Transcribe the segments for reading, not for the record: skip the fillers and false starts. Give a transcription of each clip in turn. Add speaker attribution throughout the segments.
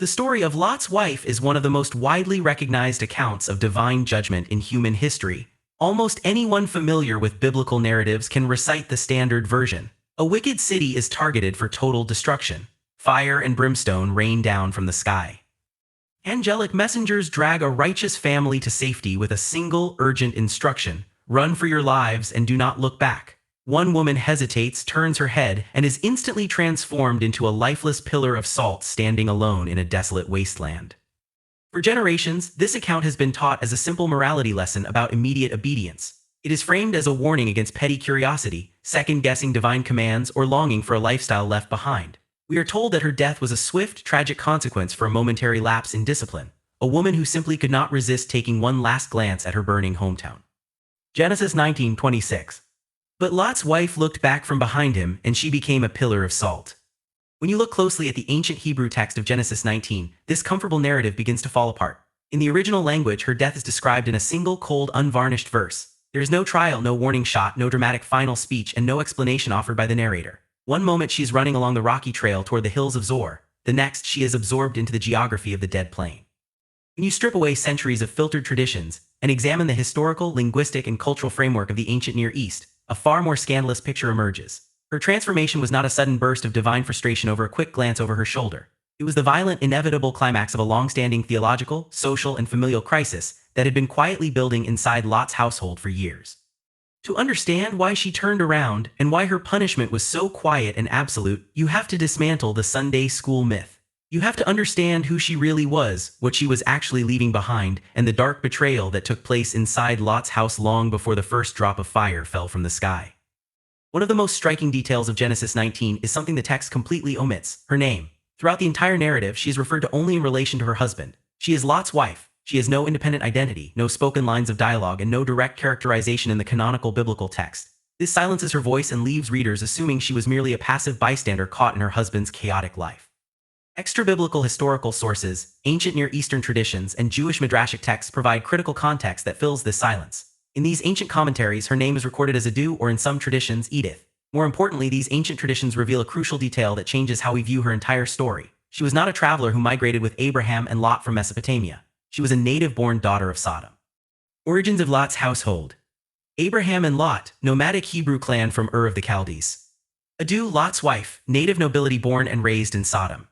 Speaker 1: The story of Lot's wife is one of the most widely recognized accounts of divine judgment in human history. Almost anyone familiar with biblical narratives can recite the standard version. A wicked city is targeted for total destruction. Fire and brimstone rain down from the sky. Angelic messengers drag a righteous family to safety with a single urgent instruction: run for your lives and do not look back. One woman hesitates, turns her head, and is instantly transformed into a lifeless pillar of salt standing alone in a desolate wasteland. For generations, this account has been taught as a simple morality lesson about immediate obedience. It is framed as a warning against petty curiosity, second-guessing divine commands, or longing for a lifestyle left behind. We are told that her death was a swift, tragic consequence for a momentary lapse in discipline, a woman who simply could not resist taking one last glance at her burning hometown. Genesis 19:26. But Lot's wife looked back from behind him, and she became a pillar of salt. When you look closely at the ancient Hebrew text of Genesis 19, this comfortable narrative begins to fall apart. In the original language, her death is described in a single, cold, unvarnished verse. There is no trial, no warning shot, no dramatic final speech, and no explanation offered by the narrator. One moment she is running along the rocky trail toward the hills of Zor, the next she is absorbed into the geography of the dead plain. When you strip away centuries of filtered traditions and examine the historical, linguistic, and cultural framework of the ancient Near East, a far more scandalous picture emerges. Her transformation was not a sudden burst of divine frustration over a quick glance over her shoulder. It was the violent, inevitable climax of a long-standing theological, social, and familial crisis that had been quietly building inside Lot's household for years. To understand why she turned around and why her punishment was so quiet and absolute, you have to dismantle the Sunday school myth. You have to understand who she really was, what she was actually leaving behind, and the dark betrayal that took place inside Lot's house long before the first drop of fire fell from the sky. One of the most striking details of Genesis 19 is something the text completely omits: her name. Throughout the entire narrative, she is referred to only in relation to her husband. She is Lot's wife. She has no independent identity, no spoken lines of dialogue, and no direct characterization in the canonical biblical text. This silences her voice and leaves readers assuming she was merely a passive bystander caught in her husband's chaotic life. Extra-biblical historical sources, ancient Near Eastern traditions, and Jewish midrashic texts provide critical context that fills this silence. In these ancient commentaries, her name is recorded as Adu, or in some traditions, Edith. More importantly, these ancient traditions reveal a crucial detail that changes how we view her entire story. She was not a traveler who migrated with Abraham and Lot from Mesopotamia. She was a native-born daughter of Sodom. Origins of Lot's household. Abraham and Lot, nomadic Hebrew clan from Ur of the Chaldees. Adu, Lot's wife, native nobility born and raised in Sodom.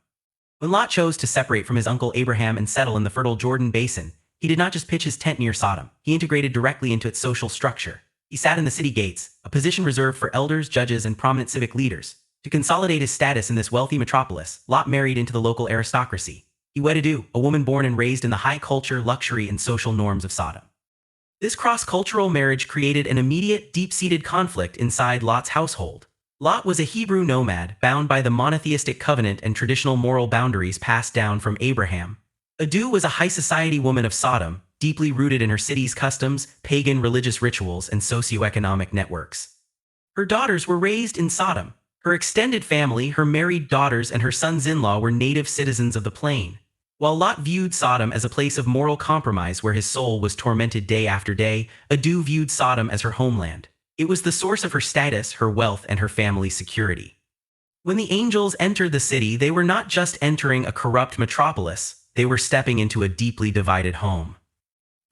Speaker 1: When Lot chose to separate from his uncle Abraham and settle in the fertile Jordan basin, he did not just pitch his tent near Sodom, he integrated directly into its social structure. He sat in the city gates, a position reserved for elders, judges, and prominent civic leaders. To consolidate his status in this wealthy metropolis, Lot married into the local aristocracy. He wedded Adu, a woman born and raised in the high culture, luxury, and social norms of Sodom. This cross-cultural marriage created an immediate, deep-seated conflict inside Lot's household. Lot was a Hebrew nomad, bound by the monotheistic covenant and traditional moral boundaries passed down from Abraham. Adu was a high-society woman of Sodom, deeply rooted in her city's customs, pagan religious rituals, and socioeconomic networks. Her daughters were raised in Sodom. Her extended family, her married daughters, and her sons-in-law were native citizens of the plain. While Lot viewed Sodom as a place of moral compromise where his soul was tormented day after day, Adu viewed Sodom as her homeland. It was the source of her status, her wealth, and her family's security. When the angels entered the city, they were not just entering a corrupt metropolis, they were stepping into a deeply divided home.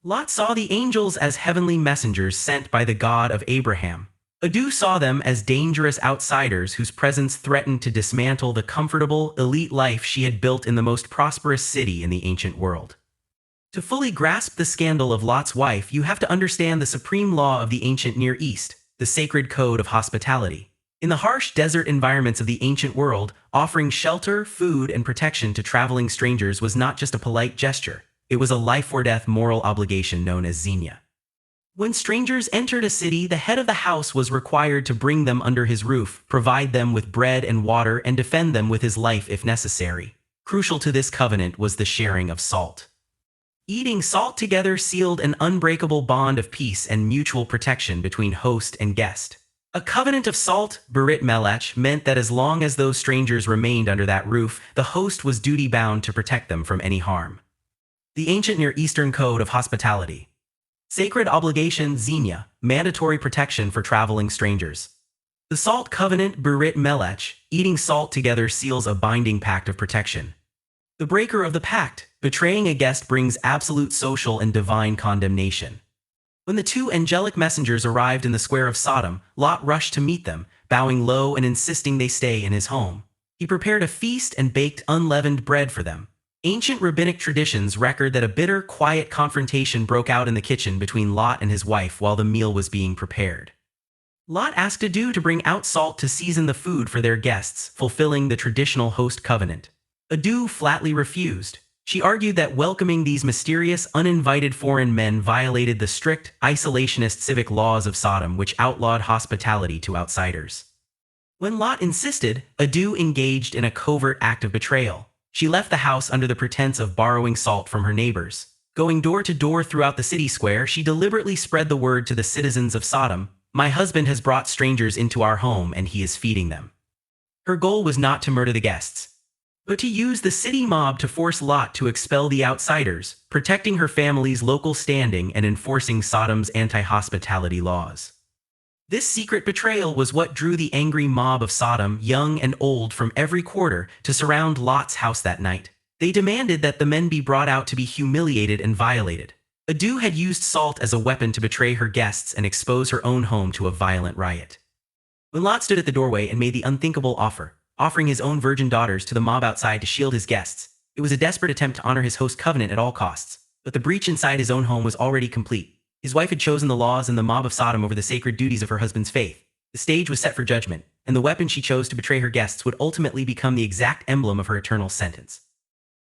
Speaker 1: Lot saw the angels as heavenly messengers sent by the God of Abraham. Adu saw them as dangerous outsiders whose presence threatened to dismantle the comfortable, elite life she had built in the most prosperous city in the ancient world. To fully grasp the scandal of Lot's wife, you have to understand the supreme law of the ancient Near East, the sacred code of hospitality. In the harsh desert environments of the ancient world, offering shelter, food, and protection to traveling strangers was not just a polite gesture. It was a life-or-death moral obligation known as xenia. When strangers entered a city, the head of the house was required to bring them under his roof, provide them with bread and water, and defend them with his life if necessary. Crucial to this covenant was the sharing of salt. Eating salt together sealed an unbreakable bond of peace and mutual protection between host and guest. A covenant of salt, Brit Melech, meant that as long as those strangers remained under that roof, the host was duty-bound to protect them from any harm. The ancient Near Eastern code of hospitality. Sacred obligation, xenia, mandatory protection for traveling strangers. The salt covenant, Brit Melech, eating salt together seals a binding pact of protection. The breaker of the pact, betraying a guest brings absolute social and divine condemnation. When the two angelic messengers arrived in the square of Sodom, Lot rushed to meet them, bowing low and insisting they stay in his home. He prepared a feast and baked unleavened bread for them. Ancient rabbinic traditions record that a bitter, quiet confrontation broke out in the kitchen between Lot and his wife while the meal was being prepared. Lot asked Adu to bring out salt to season the food for their guests, fulfilling the traditional host covenant. Adu flatly refused. She argued that welcoming these mysterious, uninvited foreign men violated the strict, isolationist civic laws of Sodom, which outlawed hospitality to outsiders. When Lot insisted, Adu engaged in a covert act of betrayal. She left the house under the pretense of borrowing salt from her neighbors. Going door to door throughout the city square, she deliberately spread the word to the citizens of Sodom, "My husband has brought strangers into our home and he is feeding them." Her goal was not to murder the guests, but to use the city mob to force Lot to expel the outsiders, protecting her family's local standing and enforcing Sodom's anti-hospitality laws. This secret betrayal was what drew the angry mob of Sodom, young and old, from every quarter to surround Lot's house that night. They demanded that the men be brought out to be humiliated and violated. Adu had used salt as a weapon to betray her guests and expose her own home to a violent riot. When Lot stood at the doorway and made the unthinkable offer, offering his own virgin daughters to the mob outside to shield his guests, it was a desperate attempt to honor his host covenant at all costs. But the breach inside his own home was already complete. His wife had chosen the laws and the mob of Sodom over the sacred duties of her husband's faith. The stage was set for judgment, and the weapon she chose to betray her guests would ultimately become the exact emblem of her eternal sentence.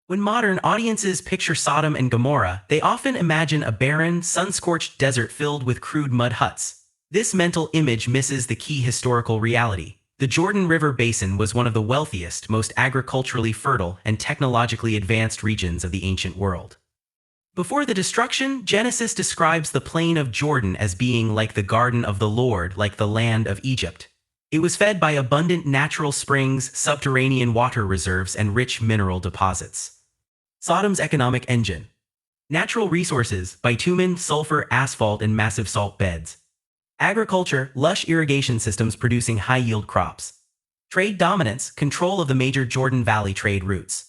Speaker 1: When modern audiences picture Sodom and Gomorrah, they often imagine a barren, sun-scorched desert filled with crude mud huts. This mental image misses the key historical reality. The Jordan River Basin was one of the wealthiest, most agriculturally fertile, and technologically advanced regions of the ancient world. Before the destruction, Genesis describes the plain of Jordan as being like the garden of the Lord, like the land of Egypt. It was fed by abundant natural springs, subterranean water reserves, and rich mineral deposits. Sodom's economic engine. Natural resources: bitumen, sulfur, asphalt, and massive salt beds. Agriculture: lush irrigation systems producing high-yield crops. Trade dominance: control of the major Jordan Valley trade routes.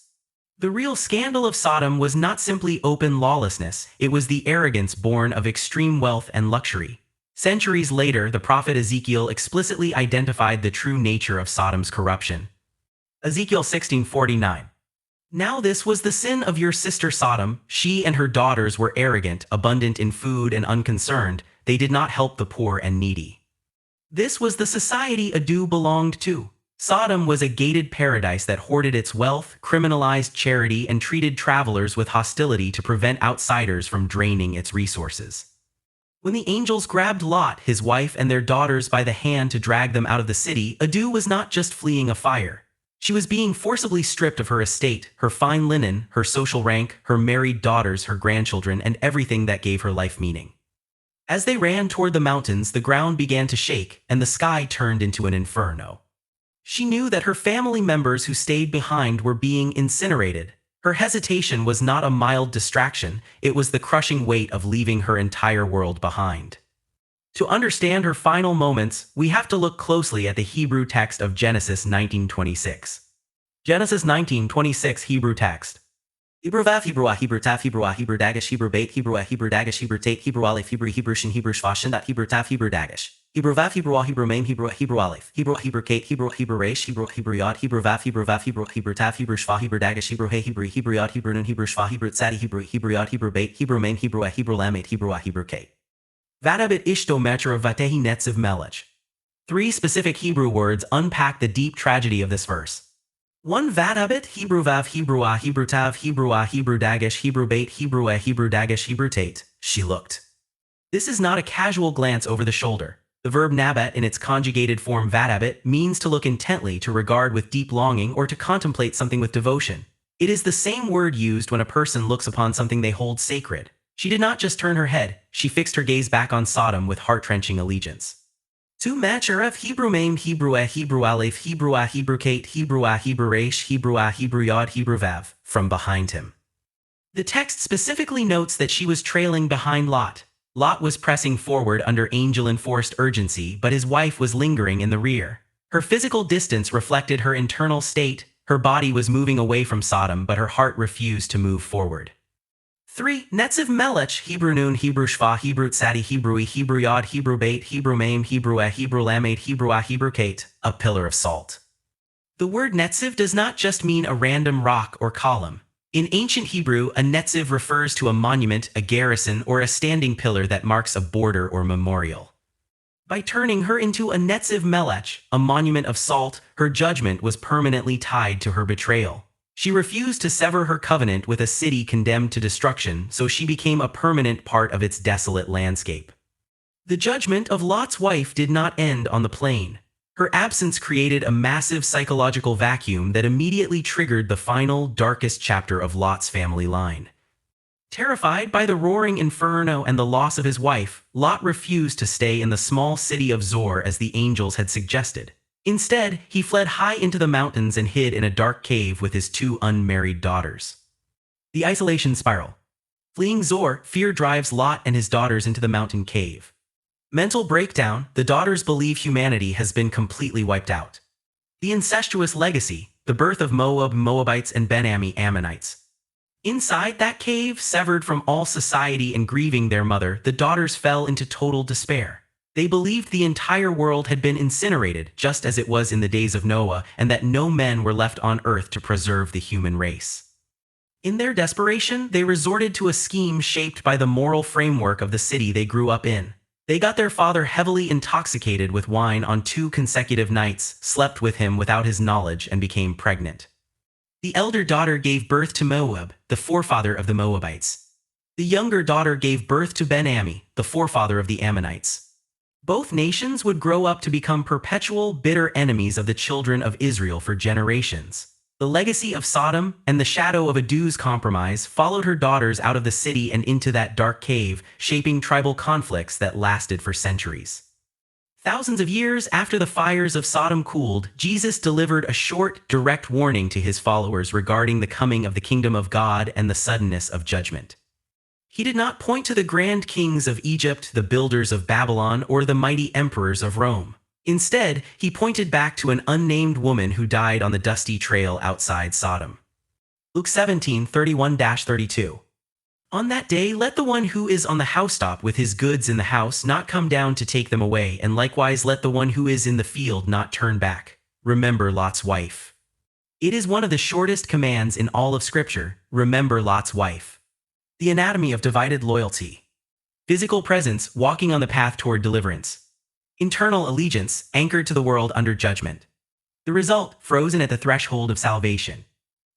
Speaker 1: The real scandal of Sodom was not simply open lawlessness, it was the arrogance born of extreme wealth and luxury. Centuries later, the prophet Ezekiel explicitly identified the true nature of Sodom's corruption. Ezekiel 16:49. Now this was the sin of your sister Sodom. She and her daughters were arrogant, abundant in food, and unconcerned. They did not help the poor and needy. This was the society Adu belonged to. Sodom was a gated paradise that hoarded its wealth, criminalized charity, and treated travelers with hostility to prevent outsiders from draining its resources. When the angels grabbed Lot, his wife, and their daughters by the hand to drag them out of the city, Adu was not just fleeing a fire. She was being forcibly stripped of her estate, her fine linen, her social rank, her married daughters, her grandchildren, and everything that gave her life meaning. As they ran toward the mountains, the ground began to shake, and the sky turned into an inferno. She knew that her family members who stayed behind were being incinerated. Her hesitation was not a mild distraction, it was the crushing weight of leaving her entire world behind. To understand her final moments, we have to look closely at the Hebrew text of Genesis 19:26. Genesis 19:26 Hebrew text. Hebrew Vav, Hebrew A, Hebrew Tav, Hebrew A, Hebrew Dagish, Hebrew Beit, Hebrew A, Hebrew Dagish, Hebrew Tate, Hebrew Aleph, Hebrew Hebrew Shin, Hebrew Shvashin, that Hebrew Tav, Hebrew Dagish. Hebrew Vav, Hebrew A, Hebrew Mem, Hebrew A, Hebrew Aleph, Hebrew A, Hebrew Kate, Hebrew A, Hebrew Resh, Hebrew A, Hebrew Yod, Hebrew Vav, Hebrew Vav, Hebrew A, Hebrew Tav, Hebrew Shva, Hebrew Dagish, Hebrew He, Hebrew Hebrew Yod, Hebrew Nun, Hebrew Shva, Hebrew Tzadi, Hebrew Hebrew Yod, Hebrew Beit, Hebrew Mem, Hebrew A, Hebrew Lamed, Hebrew A, Hebrew Kate. Vadabit Ishto Mecher of Vatehi Netziv Melech. 3 specific Hebrew words unpack the deep tragedy of this verse. 1. Vadabit, Hebrew Vav, Hebrew A, Hebrew Tav, Hebrew A, Hebrew Dagish, Hebrew Beit, Hebrew A, Hebrew Dagish, Hebrew Tate. She looked. This is not a casual glance over the shoulder. The verb nabat in its conjugated form vadabit means to look intently, to regard with deep longing, or to contemplate something with devotion. It is the same word used when a person looks upon something they hold sacred. She did not just turn her head, she fixed her gaze back on Sodom with heart-wrenching allegiance. 2. Matcheref, Hebrew Mem, Hebrew A, Hebrew Aleph, Hebrew A, Hebrew Kate, Hebrew A, Hebrew Resh, Hebrew A, Hebrew Yod, Hebrew Vav, from behind him. The text specifically notes that she was trailing behind Lot. Lot was pressing forward under angel-enforced urgency, but his wife was lingering in the rear. Her physical distance reflected her internal state. Her body was moving away from Sodom, but her heart refused to move forward. 3. Netziv Melech, Hebrew Noon, Hebrew Shva, Hebrew Tzadi, Hebrewi, Hebrew Yod, Hebrew Bait, Hebrew Maim, Hebrew Hebrew Lamed, Hebrew Hebrew Kate, a pillar of salt. The word netziv does not just mean a random rock or column. In ancient Hebrew, a netziv refers to a monument, a garrison, or a standing pillar that marks a border or memorial. By turning her into a netziv melech, a monument of salt, her judgment was permanently tied to her betrayal. She refused to sever her covenant with a city condemned to destruction, so she became a permanent part of its desolate landscape. The judgment of Lot's wife did not end on the plain. Her absence created a massive psychological vacuum that immediately triggered the final, darkest chapter of Lot's family line. Terrified by the roaring inferno and the loss of his wife, Lot refused to stay in the small city of Zor as the angels had suggested. Instead, he fled high into the mountains and hid in a dark cave with his 2 unmarried daughters. The isolation spiral. Fleeing Zor, fear drives Lot and his daughters into the mountain cave. Mental breakdown, the daughters believe humanity has been completely wiped out. The incestuous legacy, the birth of Moab, Moabites, and Ben-Ammi, Ammonites. Inside that cave, severed from all society and grieving their mother, the daughters fell into total despair. They believed the entire world had been incinerated, just as it was in the days of Noah, and that no men were left on earth to preserve the human race. In their desperation, they resorted to a scheme shaped by the moral framework of the city they grew up in. They got their father heavily intoxicated with wine on 2 consecutive nights, slept with him without his knowledge, and became pregnant. The elder daughter gave birth to Moab, the forefather of the Moabites. The younger daughter gave birth to Ben-Ammi, the forefather of the Ammonites. Both nations would grow up to become perpetual, bitter enemies of the children of Israel for generations. The legacy of Sodom and the shadow of Adu's compromise followed her daughters out of the city and into that dark cave, shaping tribal conflicts that lasted for centuries. Thousands of years after the fires of Sodom cooled, Jesus delivered a short, direct warning to his followers regarding the coming of the kingdom of God and the suddenness of judgment. He did not point to the grand kings of Egypt, the builders of Babylon, or the mighty emperors of Rome. Instead, he pointed back to an unnamed woman who died on the dusty trail outside Sodom. Luke 17:31-32. On that day, let the one who is on the housetop with his goods in the house not come down to take them away, and likewise let the one who is in the field not turn back. Remember Lot's wife. It is one of the shortest commands in all of Scripture. Remember Lot's wife. The anatomy of divided loyalty. Physical presence, walking on the path toward deliverance. Internal allegiance, anchored to the world under judgment. The result, frozen at the threshold of salvation.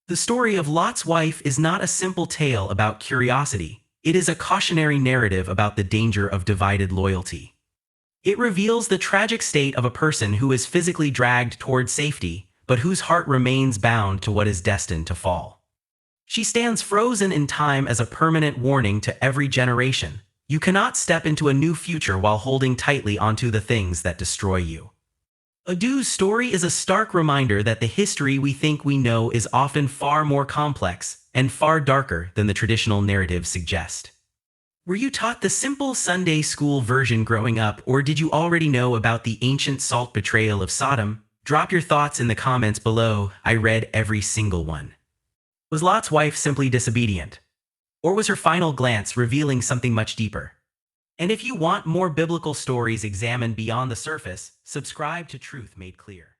Speaker 1: The story of Lot's wife is not a simple tale about curiosity. It is a cautionary narrative about the danger of divided loyalty. It reveals the tragic state of a person who is physically dragged toward safety, but whose heart remains bound to what is destined to fall. She stands frozen in time as a permanent warning to every generation. You cannot step into a new future while holding tightly onto the things that destroy you. Adu's story is a stark reminder that the history we think we know is often far more complex and far darker than the traditional narratives suggest. Were you taught the simple Sunday school version growing up, or did you already know about the ancient salt betrayal of Sodom? Drop your thoughts in the comments below. I read every single one. Was Lot's wife simply disobedient? Or was her final glance revealing something much deeper? And if you want more biblical stories examined beyond the surface, subscribe to Truth Made Clear.